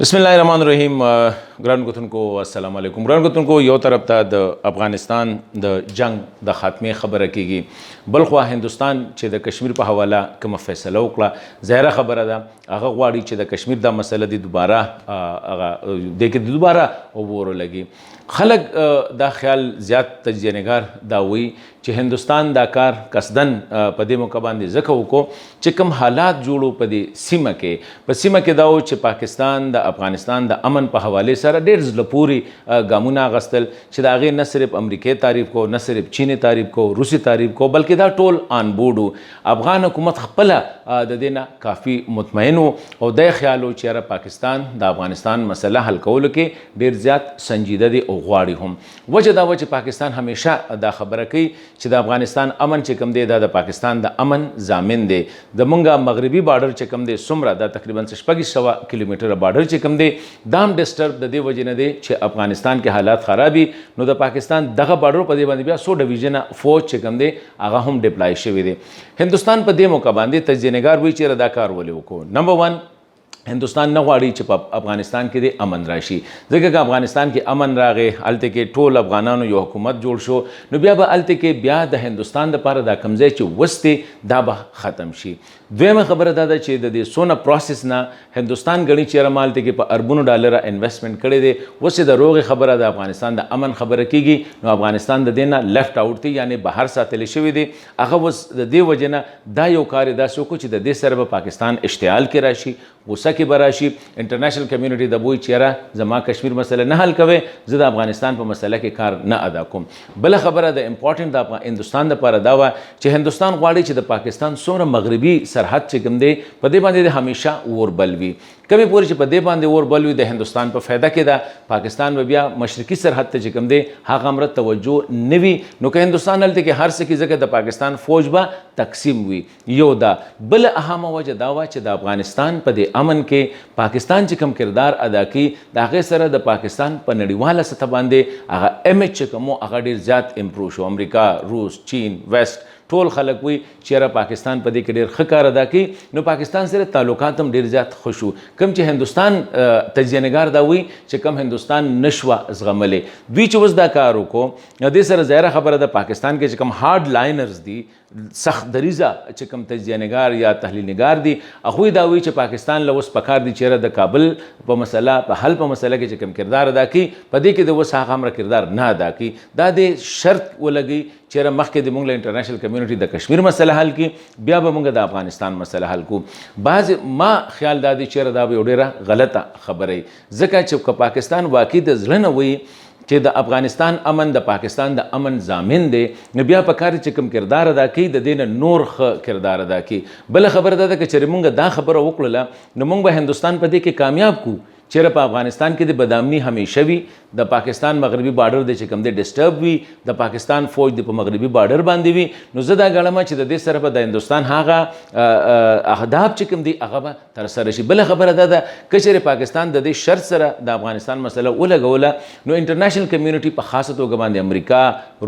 बिस्मिल्लाहिर्रहमानिर्रहीम। ګران کتونکو السلام علیکم. ګران کتونکو یو طرف ته د افغانستان د جنگ د خاتمه خبره کیږي، بل خو هندستان چې د کشمیر په حواله کوم فیصله وکړه ظاهره خبره ده، هغه غواړي چې د کشمیر د مسله دی دوباره هغه د کې دوباره وګورو لګي. خلک دا خیال زیات تجزیه نگار دا وی چې هندستان دا کار قصدن په دې موقع باندې ځکه وکړو چې کوم حالات جوړو په دې سیمه کې دا و چې پاکستان د افغانستان د امن په حواله سره ډېر زړه پورې ګامونه اخیستل چې د هغې نه صرف امریکې تعریف کو، نه صرف چین تعریف کو، روسي تعریف کو، بلکې دا ټول آن بورډ و. افغان حکومت خپله د دې نه کافي مطمئن و او دا خیال و چې پاکستان د افغانستان مسله حل کولو کې ډېر زیات سنجیده دی او غواړي هم. وجه دا و چې پاکستان همیشه دا خبره کوي چې د افغانستان امن چې کوم دی دا د پاکستان د امن ضامن دی. د مونږه مغربي بارډر چې کوم دی څومره دا تقریبا 600 کیلومتره بارډر چې کوم دی دا هم ډسټرب د دې وجې نه دی چې افغانستان کې حالات خرابي، نو د پاکستان دغه بارډر په دې باندې بیا 100 ډیویژنه فوج چې کوم دی هغه هم ډپلای شوی دی. هندستان په دې موقع باندې تجزیه نگار وایي چې دا کار ولې وکړو. نمبر 1، هندوستان نه غواړي چې په افغانستان کې د امن راشي، ځکه که افغانستان کې امن راغی، هلته کې ټول افغانانو یو حکومت جوړ شو، نو بیا به هلته کې بیا د هندوستان دپاره دا کوم ځای چې وستې دا به ختم شي. دویمه خبره دا ده چې د دې څونه پروسس نه هندوستان ګڼي چې یاره ما هلته کې په اربونو ډالره انویسټمنټ کړی دی، اوس د روغې خبره د افغانستان د امن خبره کیږي، نو افغانستان د دې نه لیفټ آوټ دی، یعنی بهر ساتلی شوی دی. هغه اوس د دې وجې نه دا یو کار داسې وکړو چې د دې سره به پاکستان اشتعال کې راشي، غوسه کې به راشي. انټرنیشنل کمیونټي د بوی چیرې زما کشمیر مسله نه حل کوي، زه د افغانستان په مسله کې کار نه ادا کوم. بل خبره د امپورټنټ د هندوستان لپاره دا و چې هندوستان غواړي چې د پاکستان څومره مغربي سرحد چې کوم دی په دې باندې همیشه اور بل وي، کمی پورې چې په دې باندې اور بل وي د هندوستان په فایده کې ده. پاکستان به بیا مشرقي سرحد ته چې کوم دی هغه امر توجه نه وي، نو که هندوستان هلته کې هر څه کې ځکه د پاکستان فوج به تقسیم وي. یو دا. بل اهمه وجه دا وه چې د افغانستان په دې امن کې پاکستان چې کوم کردار ادا کوي د هغې سره د پاکستان په نړیواله سطح باندې هغه امیج چې کوم هغه ډېر زیات امپروو شو. امریکا، روس، چین، ویسټ ټول خلک وي چې پاکستان په دې کې ډېر ښه کار ادا کوي، نو پاکستان سره تعلقات هم ډېر زیات ښه شو. کوم چې هندوستان تجزیه نگار دا وایي چې کوم هندوستان نشوه زغملی، دوی چې اوس دا کار وکړو، نو دې سره ظاهره خبره ده پاکستان کې چې کوم هارډ لاینرز دي، سخت دریزه چې کوم تجزیه نگار یا تحلیل نگار دي، هغوی دا وایي چې پاکستان له اوس پکار دي چې د کابل په مسله په حل په مسله کې چې کوم کردار ادا کوي په دې کې د اوس هغه امر کردار نه ادا کوي. دا د شرط ولګي چیرې مخکې د موږ له انټرنیشنل کمیونټي د کشمیر مسله حل کړي، بیا به موږ د افغانستان مسله حل کړو. بعض ما خیال دا دی چیرې دا به یو ډېره غلطه خبره وي، ځکه چې که پاکستان واقعي د زړه نه وایي چې د افغانستان امن د پاکستان د امن ضامن دی، نو بیا په کار چې کوم کردار ادا کوي د دې نه نور ښه کردار ادا کوي. بله خبره دا ده که چیرې موږ دا خبره وکړله نو موږ به هندوستان په دې کې کامیاب کړو. چیرې په افغانستان کې د بدامني همیشه وي، د پاکستان مغربي بارډر دی چې کوم دی ډسټرب وي، د پاکستان فوج د په مغربي بارډر باندې وي، نو زه دا ګڼم چې د دې سره به د هندوستان هغه اهداف چې کوم دی هغه به ترسره شي. بله خبره دا ده که چیرې پاکستان د دې شرط سره د افغانستان مسله ولګوله نو انټرنیشنل کمیونټي په خاصه توګه باندې امریکا،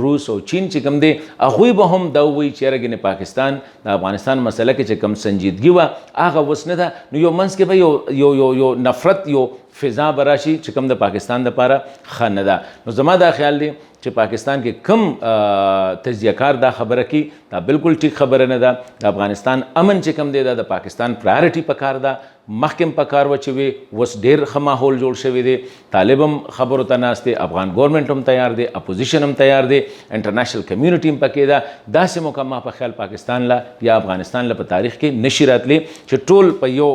روس او چین چې کوم دی هغوی به هم دا ووایي چې یاره ګنې پاکستان د افغانستان مسله کې چې کوم سنجیدګي وه هغه اوس نه ده، نو یو منځ کې به یو نفرت یو فضا براشي چې کوم د پاکستان دپاره ښه نه ده. نو زما دا خیال دی چې پاکستان کې کم تجزیه کار دا خبره کوي دا بالکل ټیک خبره نه ده. د افغانستان امن چې کوم دی دا د پاکستان پرایورټي پکار ده، مخکې پکار و چې وي اوس ډېر ښه ماحول جوړ شوی دی، طالب هم خبرو ته ناست دی، افغان ګورنمنټ هم تیار دی، اپوزیشن هم تیار دی، انټرنیشنل کمیونټي هم پکې ده. داسې موقع ما په خیال پاکستان له یا افغانستان له په تاریخ کې نشي راتلی چې ټول په یو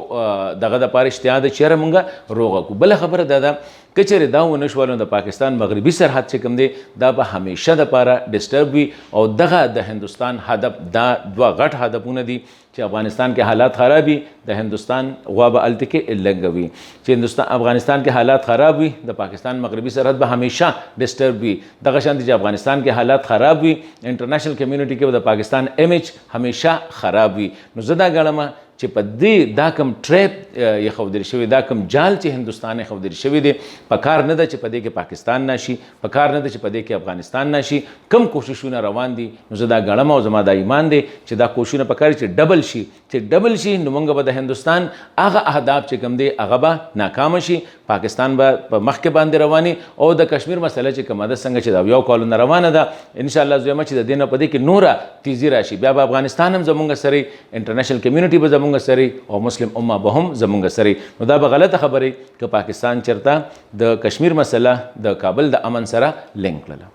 دغه دپاره اشتها ده چې یاره مونږه روغه کړو. بله خبره دا ده که چیرې دا ونه شول نو د پاکستان مغربي سرحد چې کوم دی دا به همیشه دپاره ډسټرب وي، او دغه د هندوستان هدف دا دوه غټ هدفونه دي چې افغانستان کې حالات خراب وي، د هندوستان غوا به هلته کې لږه وي. چې افغانستان کې حالات خراب وي د پاکستان مغربي سرحد به همیشه ډسټرب وي. دغه شان چې افغانستان کې حالات خراب وي انټرنیشنل کمیونټي کې به د پاکستان امیج همیشه خراب وي. نو زه دا ګڼم چې په دې دا کوم ټریپ یې ښودل شوی، دا کوم جال چې هندوستان یې ښودل شوی دی، په کار نه ده چې په دې کې پاکستان نشي، په کار نه ده چې په دې کې افغانستان نشي. کوم کوششونه روان دي نو زه دا ګڼم او زما دا ایمان دی چې دا کوششونه په کار چې ډبل شي چې ډبل شي نو موږ به د هندوستان هغه اهداف چې کوم دی هغه به ناکام شي پاکستان به په مخکې باندې رواني او د کشمیر مسله چې کومه ده څنګه چې دا یو کالونه روانه ده ان شاء الله زما چې د دې نه په دې کې نوره تیزی راشي بیا به افغانستان هم زمونږ سره انټرنیشنل کمیونټي به زمونږ سره او مسلم امه به هم زمونږ سره نو دا به غلطه خبره که پاکستان چرته د کشمیر مسله د کابل د امن سره لینک کړله